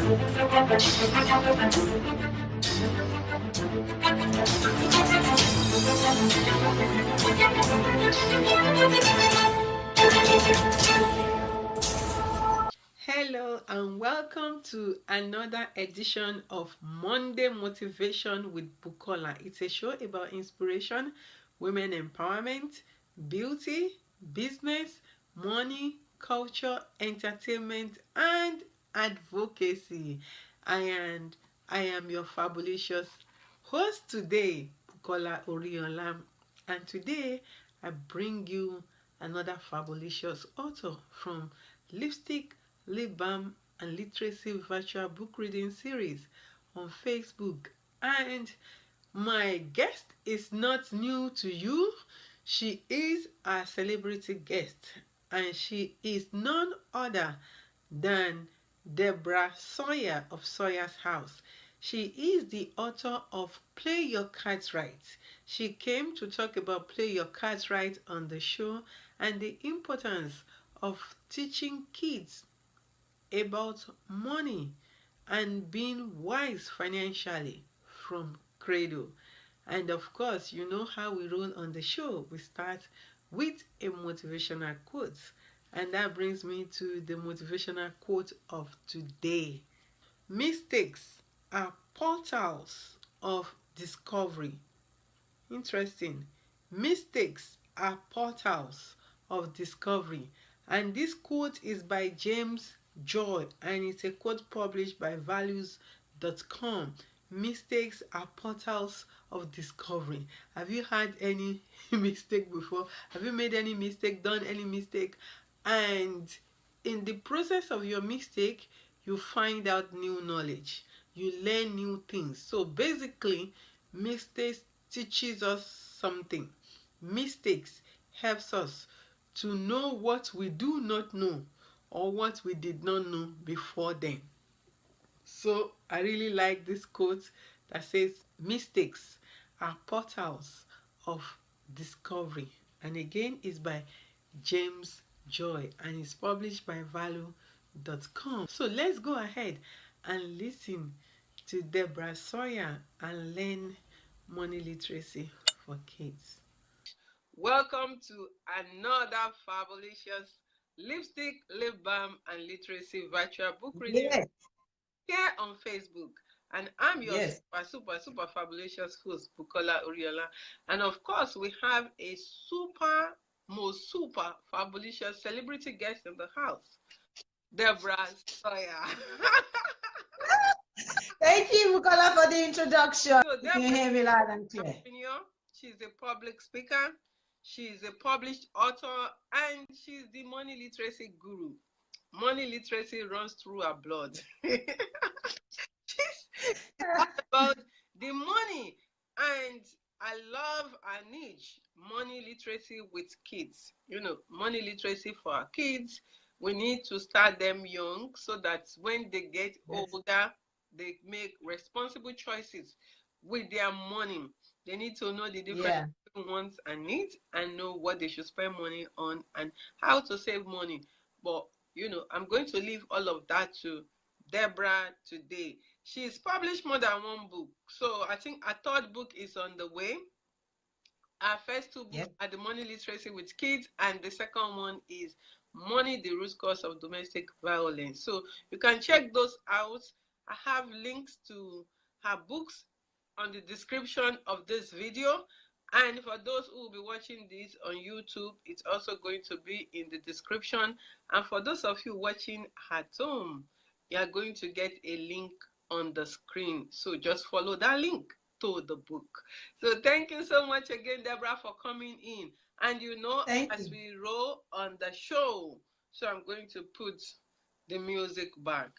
Hello and welcome to another edition of Monday Motivation with Bukola. It's a show about inspiration, women empowerment, beauty, business, money, culture, entertainment, and advocacy. And I am your fabulous host today, Bukola Oriola. And today I bring you another fabulous author from Lipstick, Lip Balm and Literacy virtual book reading series on Facebook. And my guest is not new to you. She is a celebrity guest, and she is none other than Deborah Sawyerr of Sawyer's House. She is the author of Play Your Cards Right. She came to talk about Play Your Cards Right on the show and the importance of teaching kids about money and being wise financially from cradle. And of course, you know how we roll on the show. We start with a motivational quote. And that brings me to the motivational quote of today. Mistakes are portals of discovery. Interesting. Mistakes are portals of discovery. And this quote is by James Joy, and it's a quote published by values.com. Mistakes are portals of discovery. Have you had any mistake before? Have you made any mistake, done any mistake? And in the process of your mistake, you find out new knowledge. You learn new things. So basically, mistakes teaches us something. Mistakes helps us to know what we do not know or what we did not know before then. So I really like this quote that says mistakes are portals of discovery. And again, it's by James Joy and it's published by value.com. So let's go ahead and listen to Deborah Sawyerr and learn money literacy for kids. Welcome to another fabulous Lipstick, Lip Balm and Literacy virtual book reading here on Facebook. And I'm your super fabulous host, Bukola Oriola. And of course, we have a most super fabulous celebrity guest in the house, Deborah Sawyerr. Thank you, Bukola, for the introduction. So you can hear me loud and clear. She's a public speaker, she's a published author, and she's the money literacy guru. Money literacy runs through her blood. She's about the money, and I love our niche, money literacy with kids. You know, money literacy for our kids. We need to start them young so that when they get older, they make responsible choices with their money. They need to know the different wants and needs and know what they should spend money on and how to save money. But, you know, I'm going to leave all of that to Deborah today. She's published more than one book. So I think a third book is on the way. Our first two books are The Money Literacy with Kids, and the second one is Money, the Root Cause of Domestic Violence. So you can check those out. I have links to her books on the description of this video. And for those who will be watching this on YouTube, it's also going to be in the description. And for those of you watching at home, you are going to get a link on the screen. So just follow that link to the book. So thank you so much again, Deborah, for coming in. And you know, as we roll on the show, so I'm going to put the music back.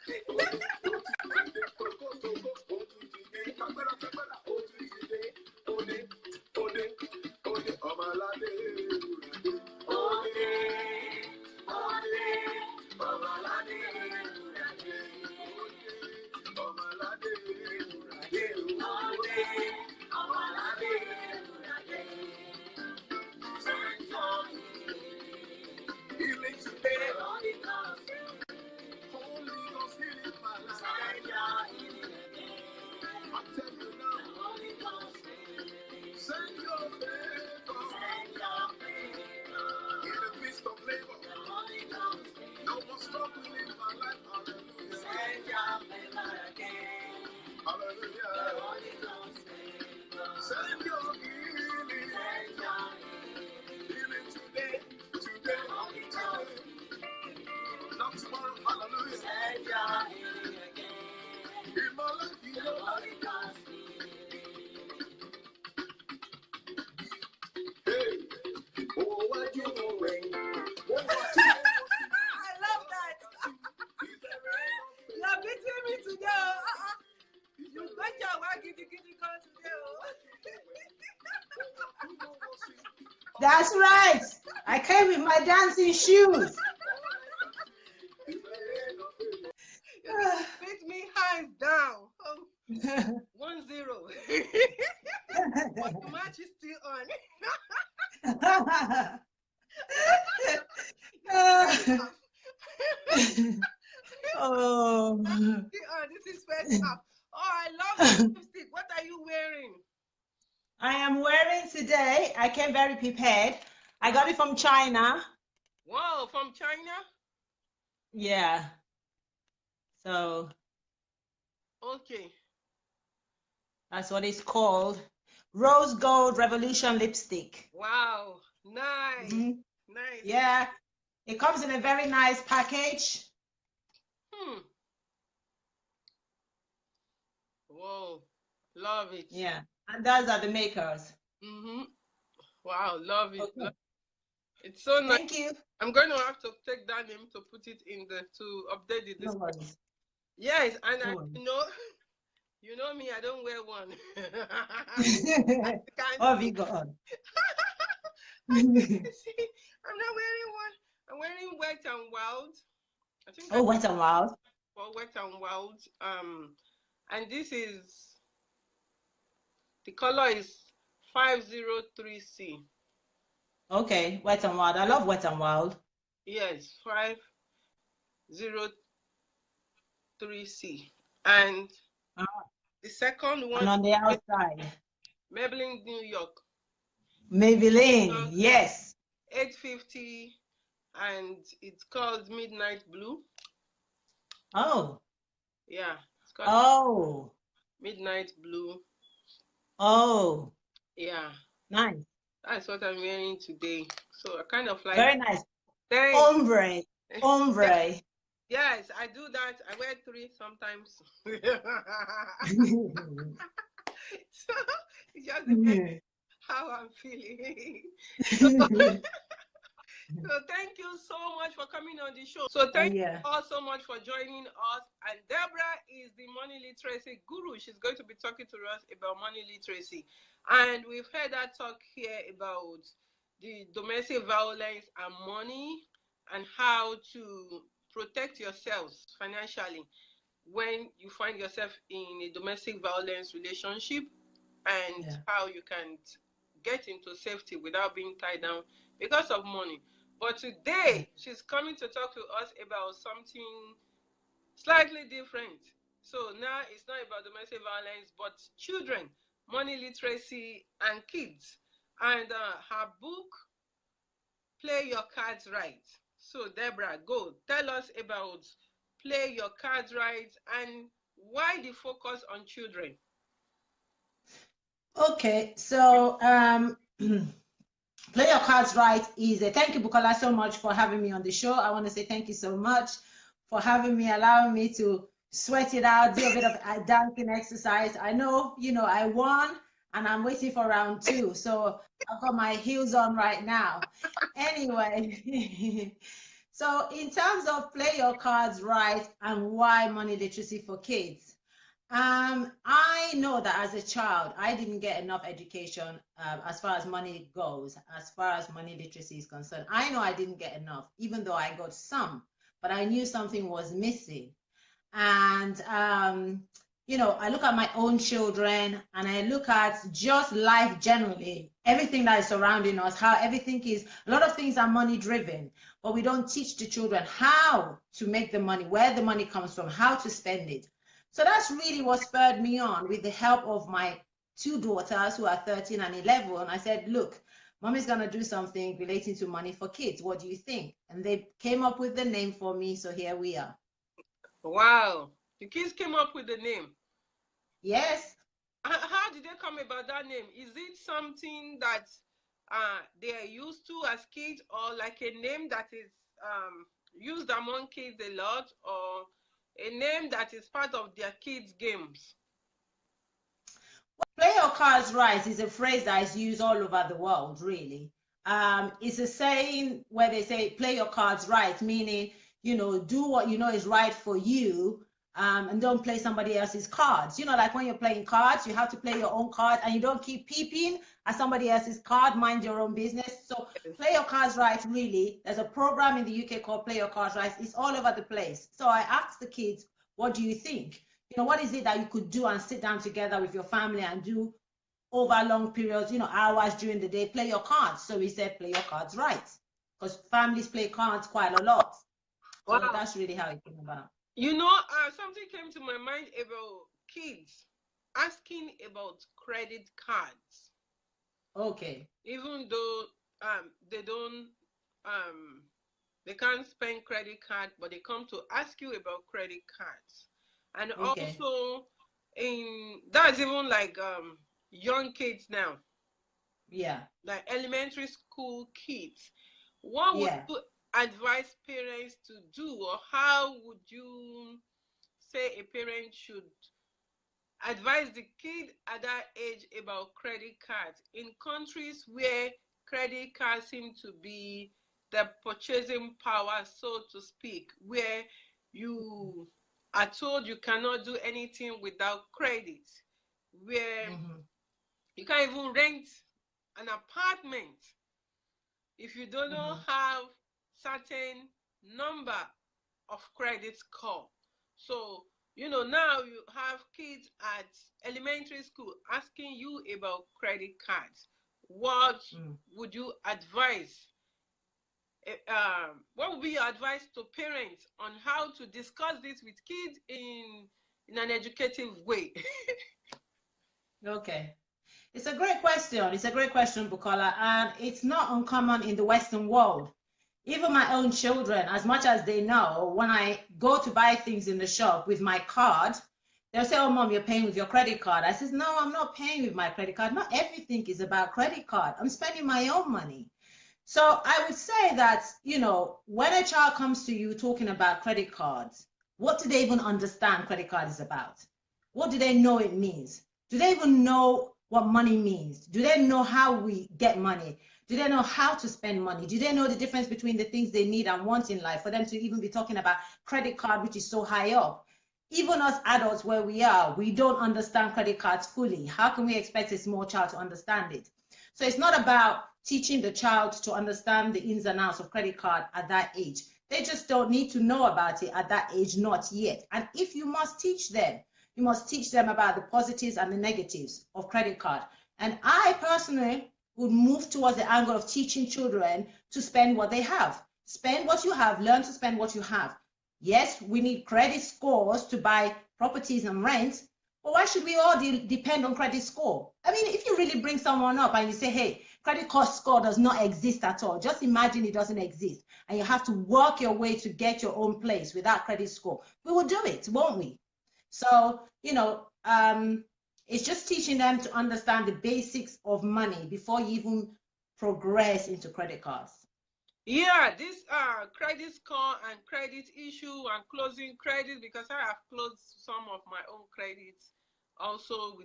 Send your healing. Send your healing today. Today. Holy Ghost. Not tomorrow. Hallelujah. Send your healing again. In my life, you know. Holy Ghost. Hey. Oh, what you doing? Oh, what you doing? I love that. You're beating me today. You got your work giddy gone today. That's right. I came with my dancing shoes. Beat me hands down. 1-0. But the match is still on. Oh. This is first half. Oh, I love the lipstick. What are you wearing? I am wearing today, I came very prepared. I got it from China. Wow, from China? Yeah. So. Okay. That's what it's called. Rose Gold Revolution Lipstick. Wow. Nice. Mm-hmm. Nice. Yeah. It comes in a very nice package. Whoa. Love it. Yeah. And those are the makers. Wow. Love it. Okay. Love it. It's so nice. Thank you. I'm going to have to take that name to put it in to update it. No worries. Yes. And you know me, I don't wear one. Oh, be gone. See, I'm not wearing one. I'm wearing Wet and Wild. I think Wet and Wild. For Wet and Wild. And this is the color is 503C. Okay, Wet and Wild. I love Wet and Wild. Yes, 503C. And the second one. And on the outside. Mabelline, New York. Mabelline, yes. 850, and it's called Midnight Blue. Oh. Yeah. It's called Midnight Blue. Oh. Yeah. Nice. That's what I'm wearing today. So I kind of like. Very nice. Ombre. Ombre. Yes, I do that. I wear 3 sometimes. So it just depends how I'm feeling. So thank you so much for coming on the show. So thank you all so much for joining us. And Deborah is the money literacy guru. She's going to be talking to us about money literacy. And we've heard her talk here about the domestic violence and money and how to protect yourselves financially when you find yourself in a domestic violence relationship, and how you can get into safety without being tied down because of money. But today, she's coming to talk to us about something slightly different. So now it's not about domestic violence, but children, money literacy, and kids. And her book, Play Your Cards Right. So Deborah, go. Tell us about Play Your Cards Right and why the focus on children. Okay, so Play Your Cards Right is a thank you, Bukola, so much for having me on the show. I want to say thank you so much for having me, allowing me to sweat it out, do a bit of a dancing exercise. I know, I won and I'm waiting for round 2. So I've got my heels on right now. Anyway, so in terms of Play Your Cards Right and why money literacy for kids, I know that as a child, I didn't get enough education as far as money goes, as far as money literacy is concerned. I know I didn't get enough, even though I got some, but I knew something was missing. And, I look at my own children and I look at just life generally, everything that is surrounding us, how everything is, a lot of things are money driven, but we don't teach the children how to make the money, where the money comes from, how to spend it. So that's really what spurred me on with the help of my 2 daughters who are 13 and 11. I said, look, Mommy's going to do something relating to money for kids. What do you think? And they came up with the name for me. So here we are. Wow. The kids came up with the name. Yes. How did they come about that name? Is it something that they are used to as kids, or like a name that is used among kids a lot, or a name that is part of their kids' games? Play your cards right is a phrase that is used all over the world, really. It's a saying where they say play your cards right, meaning, do what you know is right for you, and don't play somebody else's cards. Like when you're playing cards, you have to play your own card, and you don't keep peeping at somebody else's card, mind your own business. So Yes. play your cards right, really. There's a program in the UK called Play Your Cards Right. It's all over the place. So I asked the kids, what do you think? What is it that you could do and sit down together with your family and do over long periods, hours during the day, play your cards. So we said, play your cards right. Because families play cards quite a lot. So Wow. that's really how it came about. Something came to my mind about kids asking about credit cards. Okay. Even though they don't they can't spend credit card, but they come to ask you about credit cards. And Okay. also that's even like young kids now, Yeah. like elementary school kids. What would Yeah. you advise parents to do, or how would you say a parent should advise the kid at that age about credit cards in countries where credit cards seem to be the purchasing power, so to speak, where you are told you cannot do anything without credit, where you can't even rent an apartment if you don't have certain number of credit score. So now you have kids at elementary school asking you about credit cards. What would you advise? What would be your advice to parents on how to discuss this with kids in an educative way? Okay. It's a great question. It's a great question, Bukola, and it's not uncommon in the Western world. Even my own children, as much as they know, when I go to buy things in the shop with my card, they'll say, "Oh, mom, you're paying with your credit card." I says, "No, I'm not paying with my credit card. Not everything is about credit card. I'm spending my own money." So I would say that, when a child comes to you talking about credit cards, what do they even understand credit card is about? What do they know it means? Do they even know what money means? Do they know how we get money? Do they know how to spend money? Do they know the difference between the things they need and want in life for them to even be talking about credit card, which is so high up? Even us adults where we are, we don't understand credit cards fully. How can we expect a small child to understand it? So it's not about teaching the child to understand the ins and outs of credit card at that age. They just don't need to know about it at that age, not yet. And if you must teach them, you must teach them about the positives and the negatives of credit card. And I personally would move towards the angle of teaching children to spend what they have. Spend what you have, learn to spend what you have. Yes, we need credit scores to buy properties and rent, but why should we all depend on credit score? I mean, if you really bring someone up and you say, hey, credit score does not exist at all, just imagine it doesn't exist, and you have to work your way to get your own place without credit score, we will do it, won't we? So, it's just teaching them to understand the basics of money before you even progress into credit cards. Yeah, this credit score and credit issue and closing credit, because I have closed some of my own credits also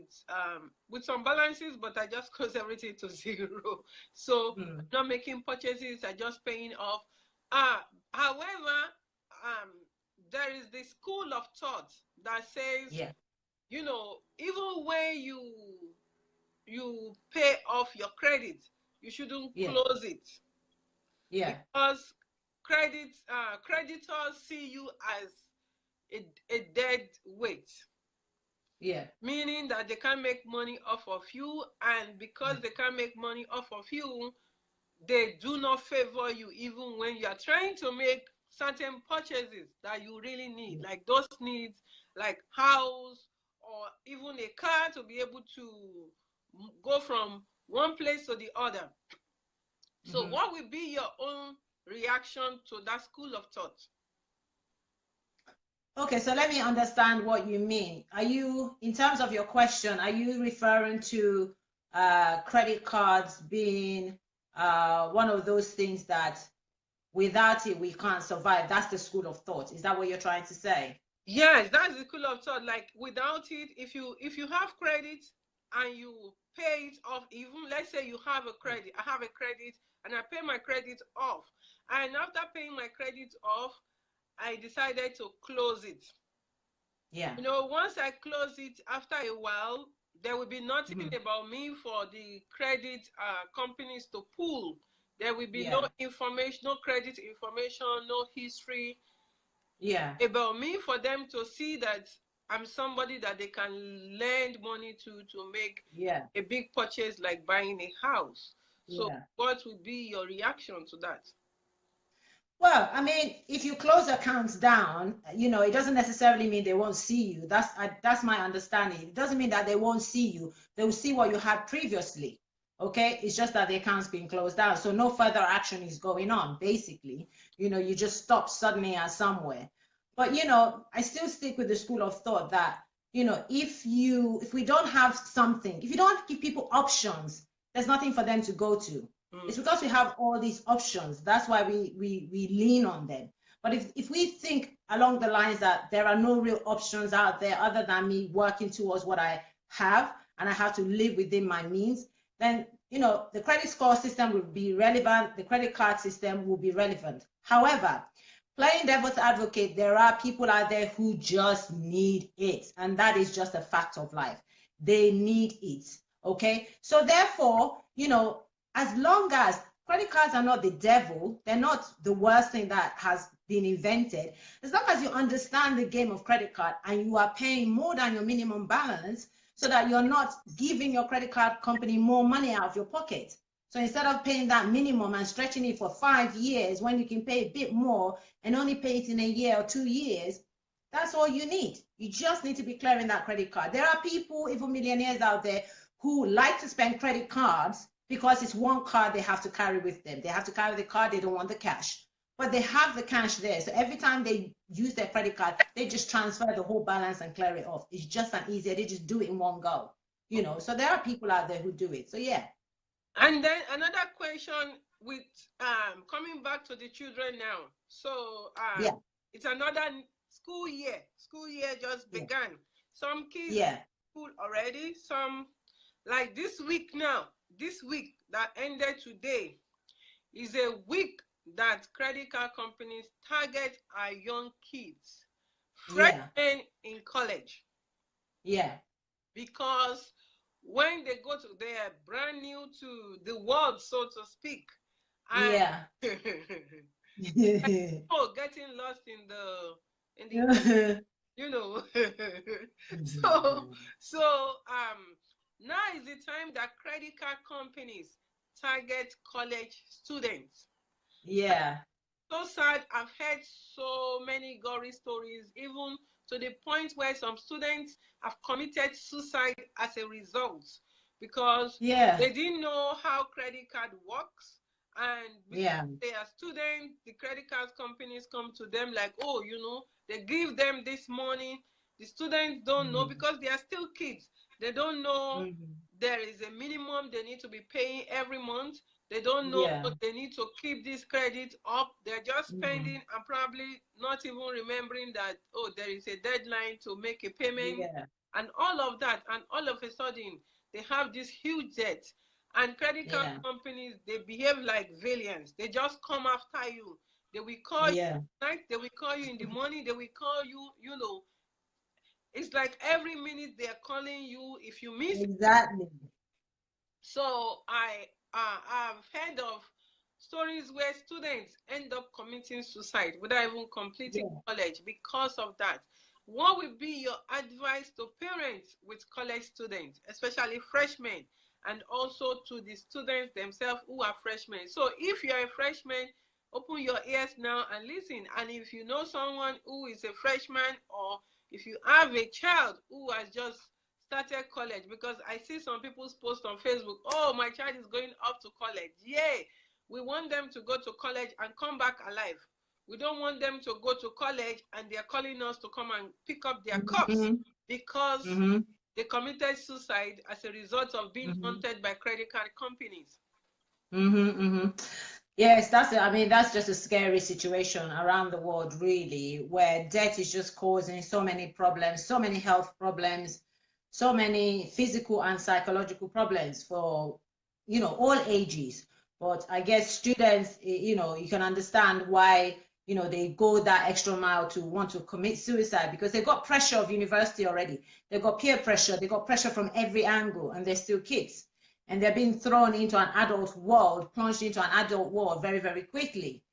with some balances, but I just close everything to zero. So not making purchases, I just paying off. However, there is the school of thought that says, Yeah. even when you pay off your credit, you shouldn't Yeah. close it. Yeah. Because creditors see you as a dead weight. Yeah. Meaning that they can't make money off of you, and because they can't make money off of you, they do not favor you even when you are trying to make certain purchases that you really need, like those needs, like house or even a car to be able to go from one place to the other. So what will be your own reaction to that school of thought? Okay, so let me understand what you mean. Are you, in terms of your question, are you referring to credit cards being one of those things that without it we can't survive? That's the school of thought. Is that what you're trying to say? Yes, that's the school of thought. Like without it, if you have credit and you pay it off, even let's say you have a credit, I have a credit and I pay my credit off, and after paying my credit off, I decided to close it. Yeah. You know, once I close it, after a while, there will be nothing Mhm. about me for the credit companies to pull. There will be no Yeah. information, no credit information, no history Yeah. about me for them to see that I'm somebody that they can lend money to make Yeah. a big purchase like buying a house. So Yeah. what would be your reaction to that? Well, I mean, if you close accounts down, it doesn't necessarily mean they won't see you. That's my understanding. It doesn't mean that they won't see you. They will see what you had previously. Okay, it's just that the account's being closed down, so no further action is going on. Basically, you just stop suddenly at somewhere. But I still stick with the school of thought that if we don't have something, if you don't give people options, there's nothing for them to go to. It's Mm. because we have all these options. That's why we lean on them. But if we think along the lines that there are no real options out there other than me working towards what I have, and I have to live within my means, then the credit score system will be relevant, the credit card system will be relevant. However, playing devil's advocate, there are people out there who just need it, and that is just a fact of life. They need it. Okay, so therefore, as long as credit cards are not the devil, they're not the worst thing that has been invented. As long as you understand the game of credit card and you are paying more than your minimum balance so that you're not giving your credit card company more money out of your pocket. So instead of paying that minimum and stretching it for 5 years when you can pay a bit more and only pay it in a year or 2 years, that's all you need. You just need to be clearing that credit card. There are people, even millionaires out there, who like to spend credit cards because it's one card they have to carry with them. They have to carry the card, they don't want the cash. But they have the cash there. So every time they use their credit card, they just transfer the whole balance and clear it off. It's just an easier, they just do it in one go. So there are people out there who do it. So yeah. And then another question with coming back to the children now. So Yeah. it's another school year. School year just Yeah. began. Some kids Yeah. school already. Some like this week now. This week that ended today is a week that credit card companies target our young kids, Yeah. freshmen in college, Yeah. because when they go to, they are brand new to the world, so to speak, and Yeah. oh, getting lost in the you know. so now is the time that credit card companies target college students. Yeah. So sad. I've heard so many gory stories, even to the point where some students have committed suicide as a result because Yeah. they didn't know how credit card works. And because Yeah. they are students, the credit card companies come to them like, oh, they give them this money. The students don't know because they are still kids. They don't know there is a minimum they need to be paying every month. They don't know Yeah. they need to keep this credit up. They're just spending Mhm. and probably not even remembering that, oh, there is a deadline to make a payment Yeah. and all of that. And all of a sudden, they have this huge debt. And credit card Yeah. companies, they behave like villains. They just come after you. They will call you Yeah. at night, they will call you in the morning, they will call you, it's like every minute they are calling you if you miss. Exactly. So I've heard of stories where students end up committing suicide without even completing Yeah. college because of that. What would be your advice to parents with college students, especially freshmen, and also to the students themselves who are freshmen? So if you're a freshman, open your ears now and listen. And if you know someone who is a freshman, or if you have a child who has just started college, because I see some people's post on Facebook, oh, my child is going off to college. Yay! We want them to go to college and come back alive. We don't want them to go to college and they're calling us to come and pick up their cups because they committed suicide as a result of being haunted by credit card companies. Yes, I mean, that's just a scary situation around the world, really, where debt is just causing so many problems, so many health problems, so many physical and psychological problems for, you know, all ages. But I guess students, you know, you can understand why, you know, they go that extra mile to want to commit suicide, because they got pressure of university already. They got peer pressure, they got pressure from every angle, and they're still kids. And they're being thrown into an adult world, plunged into an adult world very, very quickly.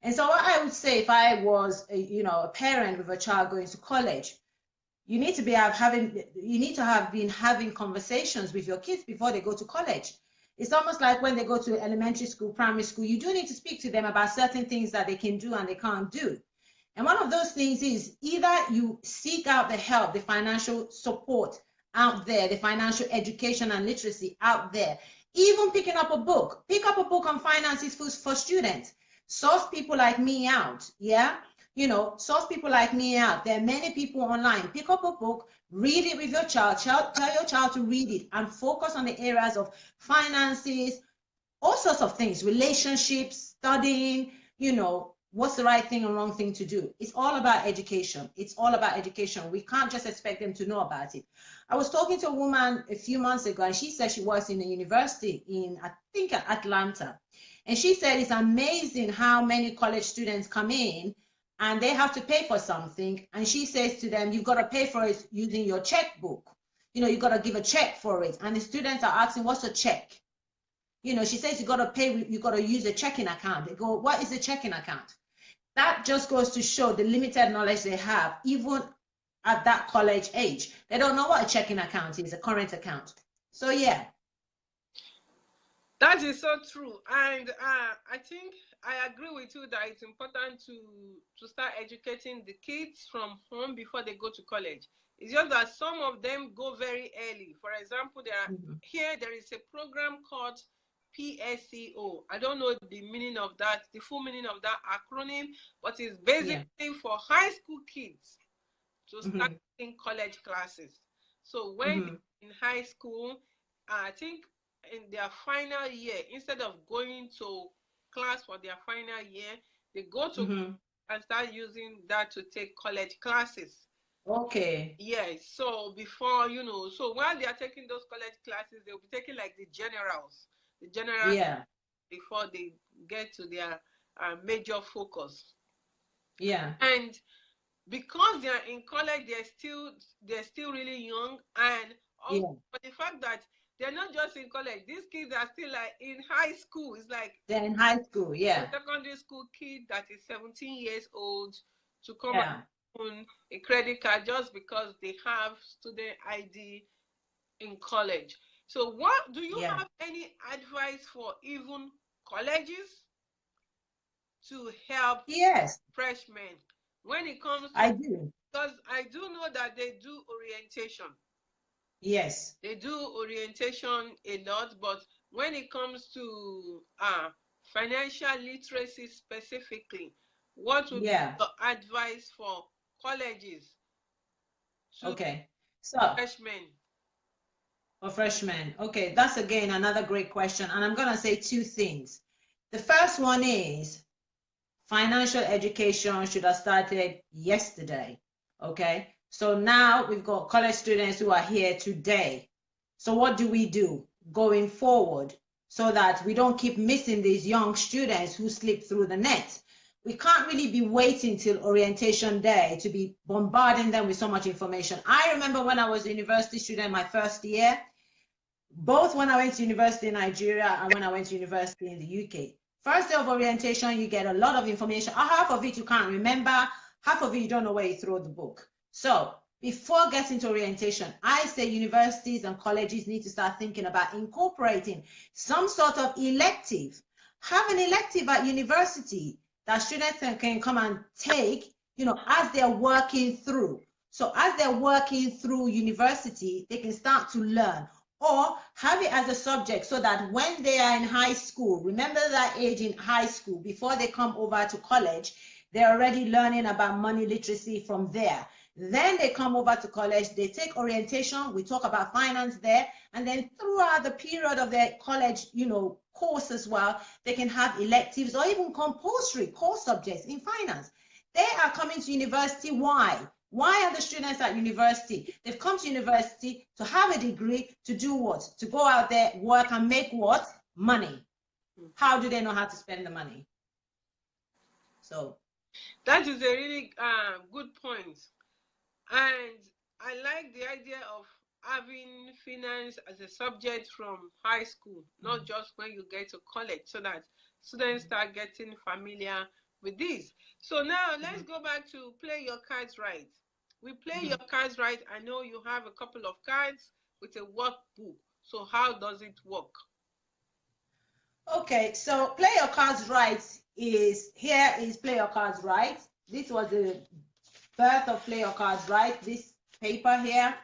And so what I would say, if I was a parent with a child going to college, you need to have been having conversations with your kids before they go to college. It's almost like when they go to elementary school, primary school, you do need to speak to them about certain things that they can do and they can't do. And one of those things is either you seek out the help, the financial support out there, the financial education and literacy out there. Even picking up a book, pick up a book on finances for students. Source people like me out, yeah? Source people like me out. There are many people online. Pick up a book, read it with your child. Tell your child to read it and focus on the areas of finances, all sorts of things, relationships, studying, what's the right thing and wrong thing to do. It's all about education. It's all about education. We can't just expect them to know about it. I was talking to a woman a few months ago, and she said she works in a university in, I think, Atlanta. And she said it's amazing how many college students come in and they have to pay for something. And she says to them, you've got to pay for it using your checkbook. You've got to give a check for it. And the students are asking, what's a check? She says you got to pay, you got to use a checking account. They go, what is a checking account? That just goes to show the limited knowledge they have, even at that college age. They don't know what a checking account is, a current account. So, yeah. That is so true. And I think I agree with you that it's important to start educating the kids from home before they go to college. It's just that some of them go very early. For example, there is a program called PSEO. I don't know the meaning of that, the full meaning of that acronym, but it's basically for high school kids to start in college classes. So when in high school, I think in their final year, instead of going to class for their final year, they go to and start using that to take college classes. Okay. Yes. So before, so while they are taking those college classes, they'll be taking like the generals before they get to their major focus. Yeah. And because they are in college, they're still really young, and also for the fact that they're not just in college, these kids are still like in high school. It's like they're in high school, a secondary school kid that is 17 years old to come on a credit card just because they have student ID in college. So what do you have any advice for even colleges to help freshmen when it comes to, I do, because I do know that they do orientation. Yes. They do orientation a lot, but when it comes to financial literacy specifically, what would be your advice for colleges to freshmen? For freshmen. Okay, that's again another great question. And I'm going to say two things. The first one is financial education should have started yesterday. Okay, so now we've got college students who are here today. So what do we do going forward so that we don't keep missing these young students who slip through the net? We can't really be waiting till orientation day to be bombarding them with so much information. I remember when I was a university student my first year, both when I went to university in Nigeria and when I went to university in the UK. First day of orientation, you get a lot of information. Half of it you can't remember, half of it you don't know where you throw the book. So before getting to orientation, I say universities and colleges need to start thinking about incorporating some sort of elective. Have an elective at university that students can come and take, as they're working through. So as they're working through university, they can start to learn. Or have it as a subject so that when they are in high school, remember that age in high school, before they come over to college, They're already learning about money literacy from there. Then they come over to college, they take orientation, we talk about finance there, and then throughout the period of their college, course as well, they can have electives or even compulsory core subjects in finance. They are coming to university. Why? Why are the students at university? They've come to university to have a degree, to do what? To go out there, work, and make what? Money. How do they know how to spend the money? So that is a really good point. And I like the idea of having finance as a subject from high school, not just when you get to college, so that students start getting familiar with this. So now let's go back to play your cards right. We play your cards right. I know you have a couple of cards with a workbook. So how does it work? Okay, so play your cards right is play your cards right. This was the birth of play your cards right, this paper here.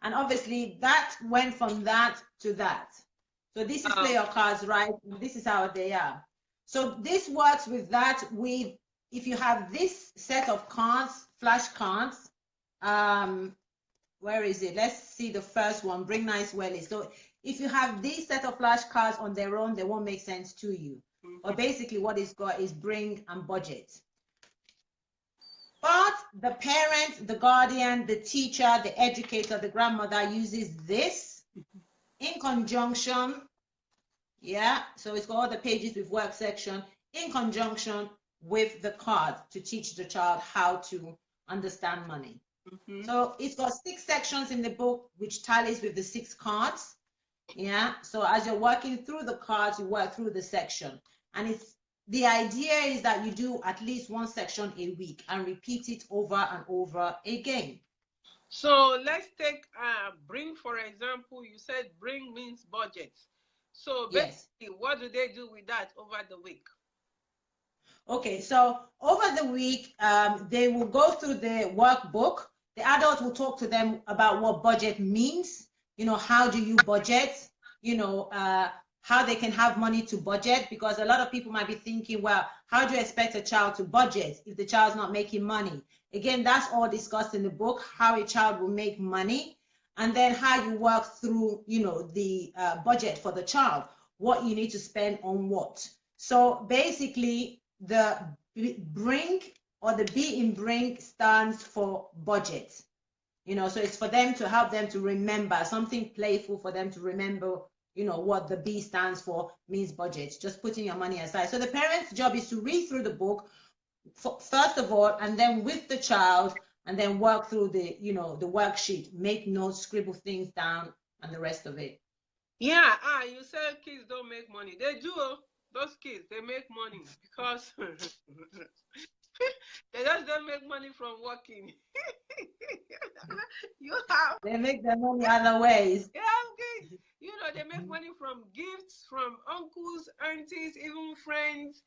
And obviously that went from that to that. So this is play your cards right. This is how they are. So this works with that. If you have this set of cards, flashcards, where is it? Let's see the first one, bring nice wellies. So if you have these set of flashcards on their own, they won't make sense to you. But basically what it's got is bring and budget. But the parent, the guardian, the teacher, the educator, the grandmother uses this in conjunction. Yeah, so it's got all the pages with work section in conjunction with the card to teach the child how to understand money. So it's got 6 sections in the book, which tallies with the 6 cards. Yeah, so as you're working through the cards, you work through the section. And the idea is that you do at least 1 section a week and repeat it over and over again. So let's take bring, for example. You said bring means budget. So basically, what do they do with that over the week? Okay, so over the week, they will go through the workbook. The adult will talk to them about what budget means. How do you budget? How they can have money to budget, because a lot of people might be thinking, well, how do you expect a child to budget if the child's not making money? Again, that's all discussed in the book, how a child will make money, and then how you work through, the budget for the child, what you need to spend on what. So basically, the bring or the B in bring stands for budget. So it's for them to help them to remember, something playful for them to remember, what the B stands for means budget, just putting your money aside. So the parent's job is to read through the book, first of all, and then with the child, and then work through the, the worksheet, make notes, scribble things down, and the rest of it. Yeah, you said kids don't make money. They do. Those kids, they make money because they just don't make money from working. They make their money other ways. Yeah, okay. They make money from gifts, from uncles, aunties, even friends,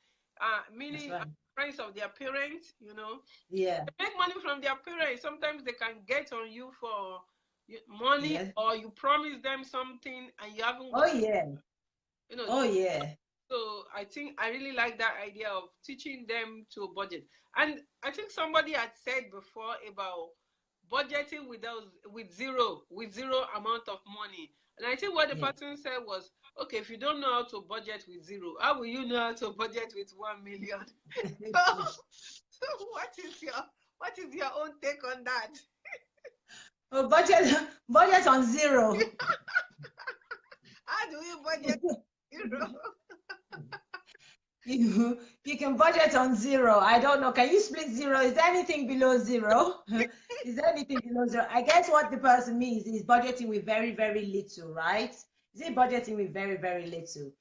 meaning friends of their parents, Yeah. They make money from their parents. Sometimes they can get on you for money, or you promise them something and you haven't. Oh, yeah. Oh, yeah. So I think I really like that idea of teaching them to budget. And I think somebody had said before about budgeting with zero amount of money. And I think what the person said was, okay, if you don't know how to budget with zero, how will you know how to budget with 1 million? So what is your own take on that? Oh, budget on zero. How do you budget zero? You can budget on zero. I don't know. Can you split zero? Is there anything below zero? Is there anything below zero? I guess what the person means is budgeting with very, very little, right? Is it budgeting with very, very little?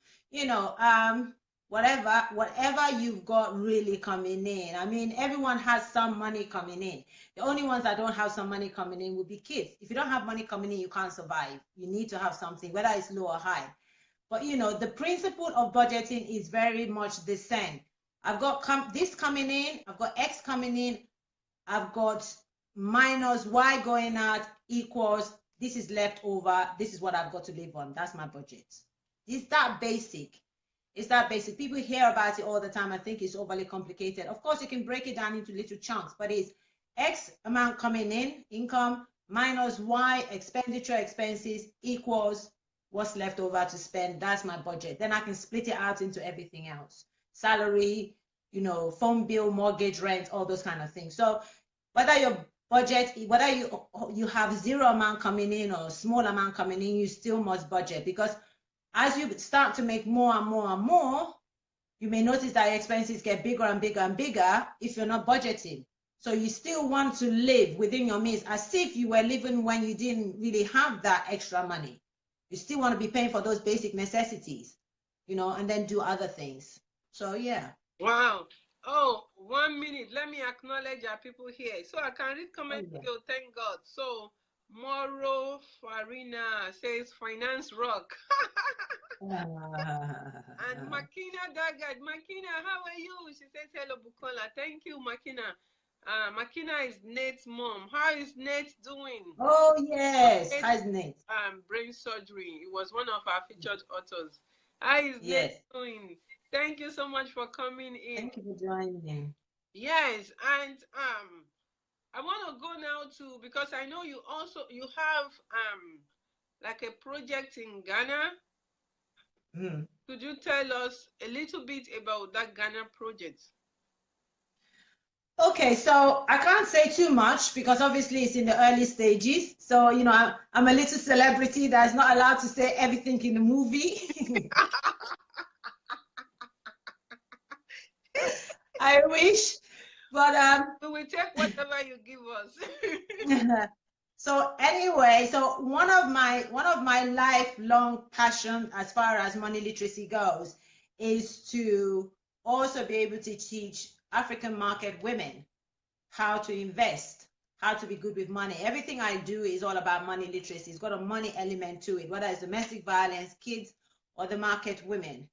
Whatever you've got really coming in. I mean, everyone has some money coming in. The only ones that don't have some money coming in will be kids. If you don't have money coming in, you can't survive. You need to have something, whether it's low or high. But the principle of budgeting is very much the same. I've got this coming in, I've got X coming in, I've got minus Y going out equals, this is left over, this is what I've got to live on. That's my budget. It's that basic. It's that basic. People hear about it all the time. I think it's overly complicated. Of course, you can break it down into little chunks, but it's X amount coming in, income, minus Y expenditure expenses equals what's left over to spend. That's my budget. Then I can split it out into everything else. Salary, you know, phone bill, mortgage, rent, all those kind of things. So whether your budget, whether you have zero amount coming in or small amount coming in, you still must budget, because as you start to make more and more and more, you may notice that your expenses get bigger and bigger and bigger if you're not budgeting. So you still want to live within your means as if you were living when you didn't really have that extra money. You still want to be paying for those basic necessities, you know, and then do other things. So yeah. Wow. Oh, 1 minute. Let me acknowledge our people here. So I can read comments. Oh, yeah. Oh, thank God. So Moro Farina says finance rock. And Makina Dagad. Makina, how are you? She says hello, Bukola. Thank you, Makina. Makina is Nate's mom. How is Nate doing? Oh yes. How's Nate? Brain surgery. He was one of our featured authors. How is Nate doing? Thank you so much for coming in. Thank you for joining. Yes, and I want to go now to, because I know you have like a project in Ghana. Could you tell us a little bit about that Ghana project? Okay, so I can't say too much because obviously it's in the early stages. So, you know, I'm a little celebrity that's not allowed to say everything in the movie. I wish, but we will take whatever you give us. So anyway, so one of my lifelong passion as far as money literacy goes is to also be able to teach African market women how to invest, how to be good with money. Everything I do is all about money literacy. It's got a money element to it, whether it's domestic violence, kids, or the market women.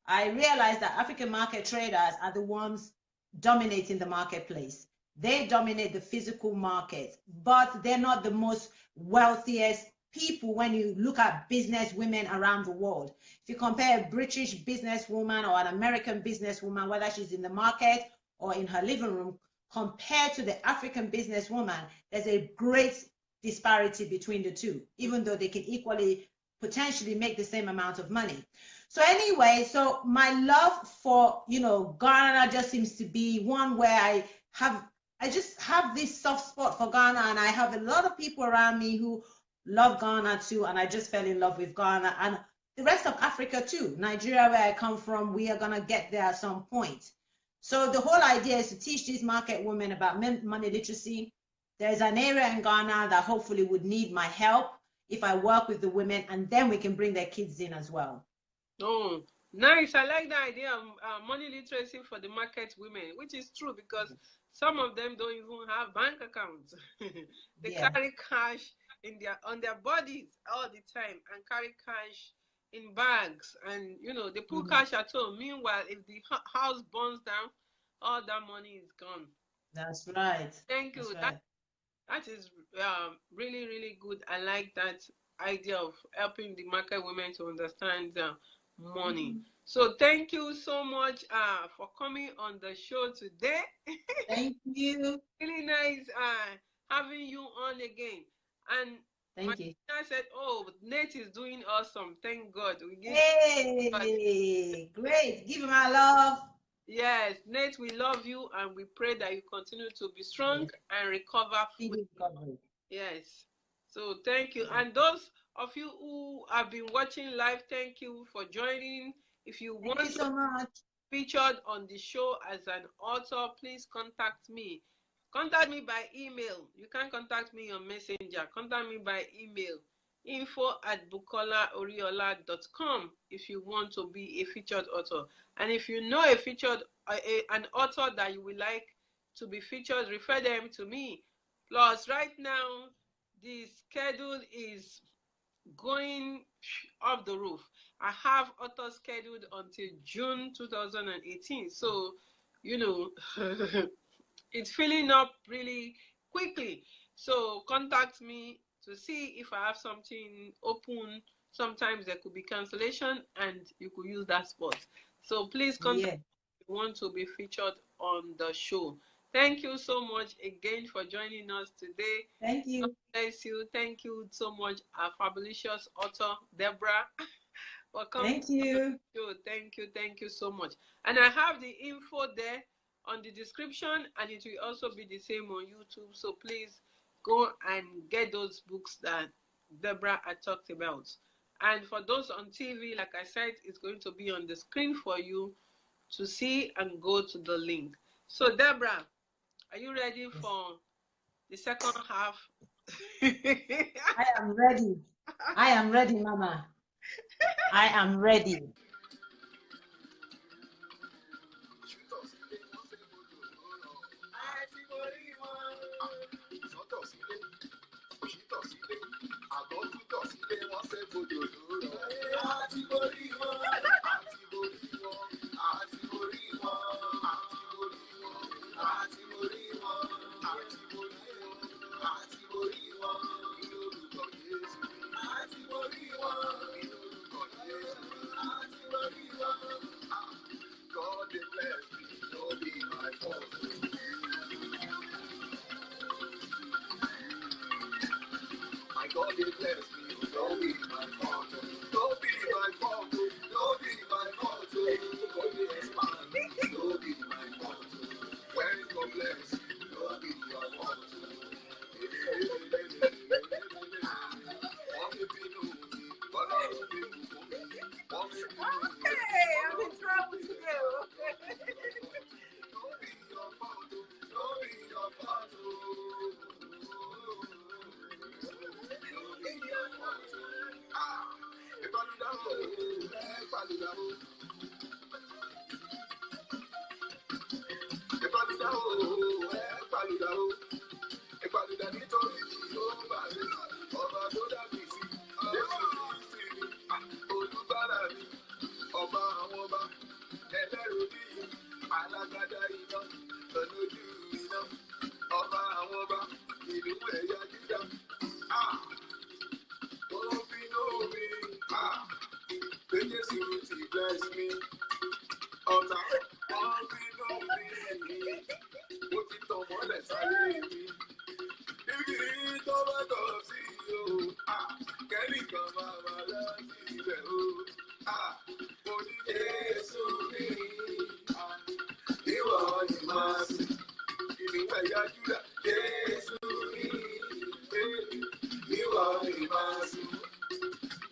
I realize that African market traders are the ones dominating the marketplace. They dominate the physical market, but they're not the most wealthiest people when you look at business women around the world. If you compare a British businesswoman or an American businesswoman, whether she's in the market or in her living room, compared to the African businesswoman, there's a great disparity between the two, even though they can equally potentially make the same amount of money. So anyway, so my love for, you know, Ghana just seems to be one where I just have this soft spot for Ghana, and I have a lot of people around me who love Ghana too, and I just fell in love with Ghana and the rest of Africa too. Nigeria, where I come from, we are gonna get there at some point. So the whole idea is to teach these market women about money literacy. There's an area in Ghana that hopefully would need my help if I work with the women, and then we can bring their kids in as well. Oh, nice. I like the idea of money literacy for the market women, which is true because some of them don't even have bank accounts. They carry cash on their bodies all the time and carry cash in bags, and you know they put cash at home. Meanwhile, if the house burns down, all that money is gone. That's right. Thank you. Right. That is really, really good. I like that idea of helping the market women to understand money. So thank you so much for coming on the show today. Thank you. Really nice having you on again. And thank you. I said, oh, Nate is doing awesome. Thank God. Hey, great. Give him our love. Yes, Nate, we love you and we pray that you continue to be strong and recover. Yes. So thank you. And those of you who have been watching live, thank you for joining. If you want to be featured on the show as an author, please contact me. Contact me by email. You can contact me on Messenger. Contact me by email, info@bukolaoriola.com if you want to be a featured author. And if you know an author that you would like to be featured, refer them to me. Plus, right now, the schedule is going off the roof. I have authors scheduled until June 2018. So, you know, it's filling up really quickly. So contact me to see if I have something open sometimes there could be cancellation and you could use that spot. So please contact Yeah. if you want to be featured on the show. Thank you so much again for joining us today. Thank God you. bless you. Thank you so much, our fabulous author, Deborah, for coming Thank on the you. show. Thank you so much. And I have the info there on the description, and it will also be the same on YouTube. So please go and get those books that Deborah had talked about. And for those on TV, like I said, it's going to be on the screen for you to see and go to the link. So, Deborah, are you ready Yes. for the second half? I am ready. I am ready, Mama. I am ready. God is blessed me, don't be my fault, don't be my fault, don't be my fault, God is expand me, don't be my fault, when God bless you, don't be your fault. Okay, I'm in trouble today. Don't be your fault, don't be your fault. Ọba àwọn ọba ẹlẹ́rù bí alágbádá iná olójú iná ọba àwọn ọba ìlú ẹ̀yà Júdà. Don't be no me. They just you to bless me. Ọ̀tá don't be no me. Mo ti tọ̀ mọ́lẹ̀ sáyé mi. Ibi tó bá tọ̀ sí o. Kẹ́nìkan máa wà láti ibẹ̀ o. Mo ní Jésù mi. Ìwọ ni màá sìn. Ìlú ẹ̀yà Júdà. Jésù mi. Ìwọ ni màá sìn.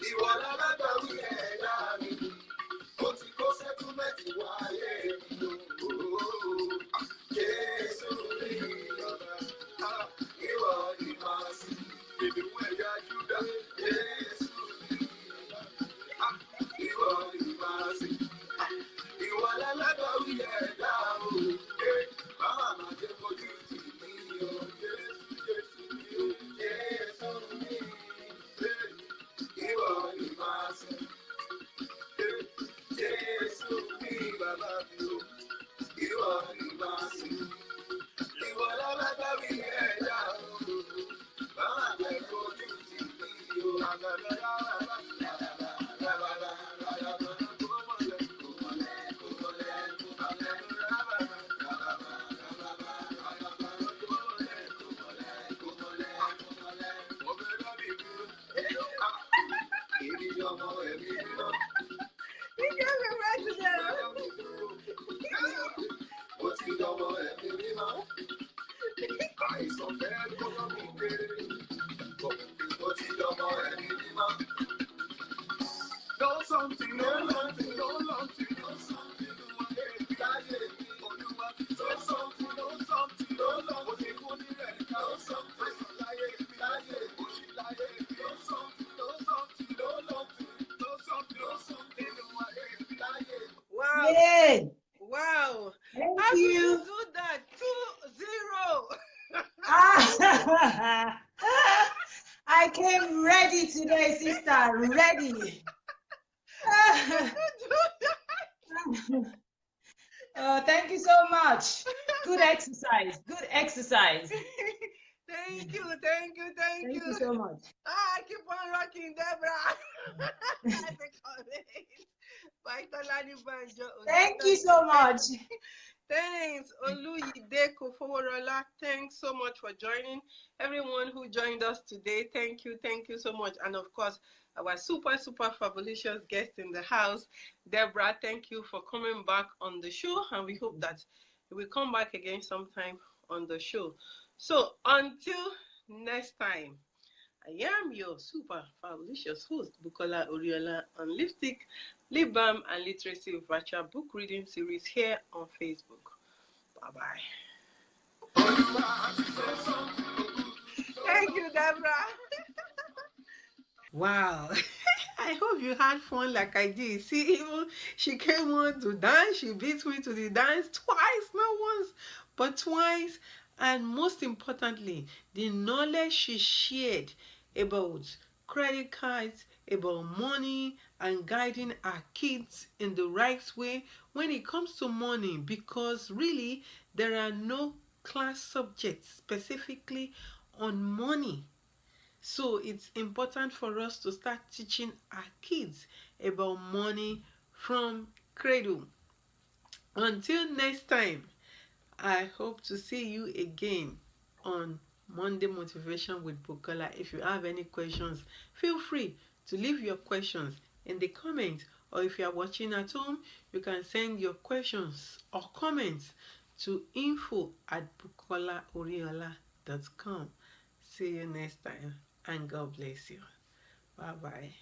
Ìwọ lálágbàwí ẹ̀dá mi. Ó ti kó sẹ́túmẹ̀tì wáyé mi o. Jésù mi ọba. Ìwọ ni màá sìn. Ìlú ẹ̀yà Júdà. Jésù mi. Ìwọ ni màá sìn. Ìwọ lálágbàwí ẹ̀dá o. Bàbá máa jẹ́ kojú tì mí o. Jésù mi o. Jésù mi. Ìwọ ni màá sìn. Jésù mi bàbá mi o. Ìwọ ni màá sìn. Ìwọ lálágbàwí ẹ̀dá o. Bàbá jẹ́ kojú tì mí o. Wow. Yay! Wow. Thank How did you you. do that? 2-0. I came ready today, sister. Ready. Oh, thank you so much. Good exercise. Good exercise. Thank you. Thank you. Thank Thank you. you so much. I keep on rocking, Deborah. That's a comment by Tolani Banjo. Thank you so much. Thanks, Oluyide Kofoworola. Thanks so much for joining. Everyone who joined us today, thank you so much. And of course, our super fabulous guest in the house, Deborah. Thank you for coming back on the show, and we hope that you will come back again sometime on the show. So until next time, I am your super fabulous host, Bukola Oriola, on Lipstick, Lip Balm and Literacy virtual book reading series here on Facebook. Bye-bye. Thank you, Deborah. Wow. I hope you had fun like I did. See, even she came on to dance. She beat me to the dance twice, not once, but twice. And most importantly, the knowledge she shared about credit cards, about money, and guiding our kids in the right way when it comes to money, because really there are no class subjects specifically on money. So it's important for us to start teaching our kids about money from cradle. Until next time, I hope to see you again on Monday Motivation with Bukola. If you have any questions, feel free to leave your questions in the comments, or if you are watching at home, you can send your questions or comments to info@bukolaoriola.com. See you next time, and God bless you. Bye-bye.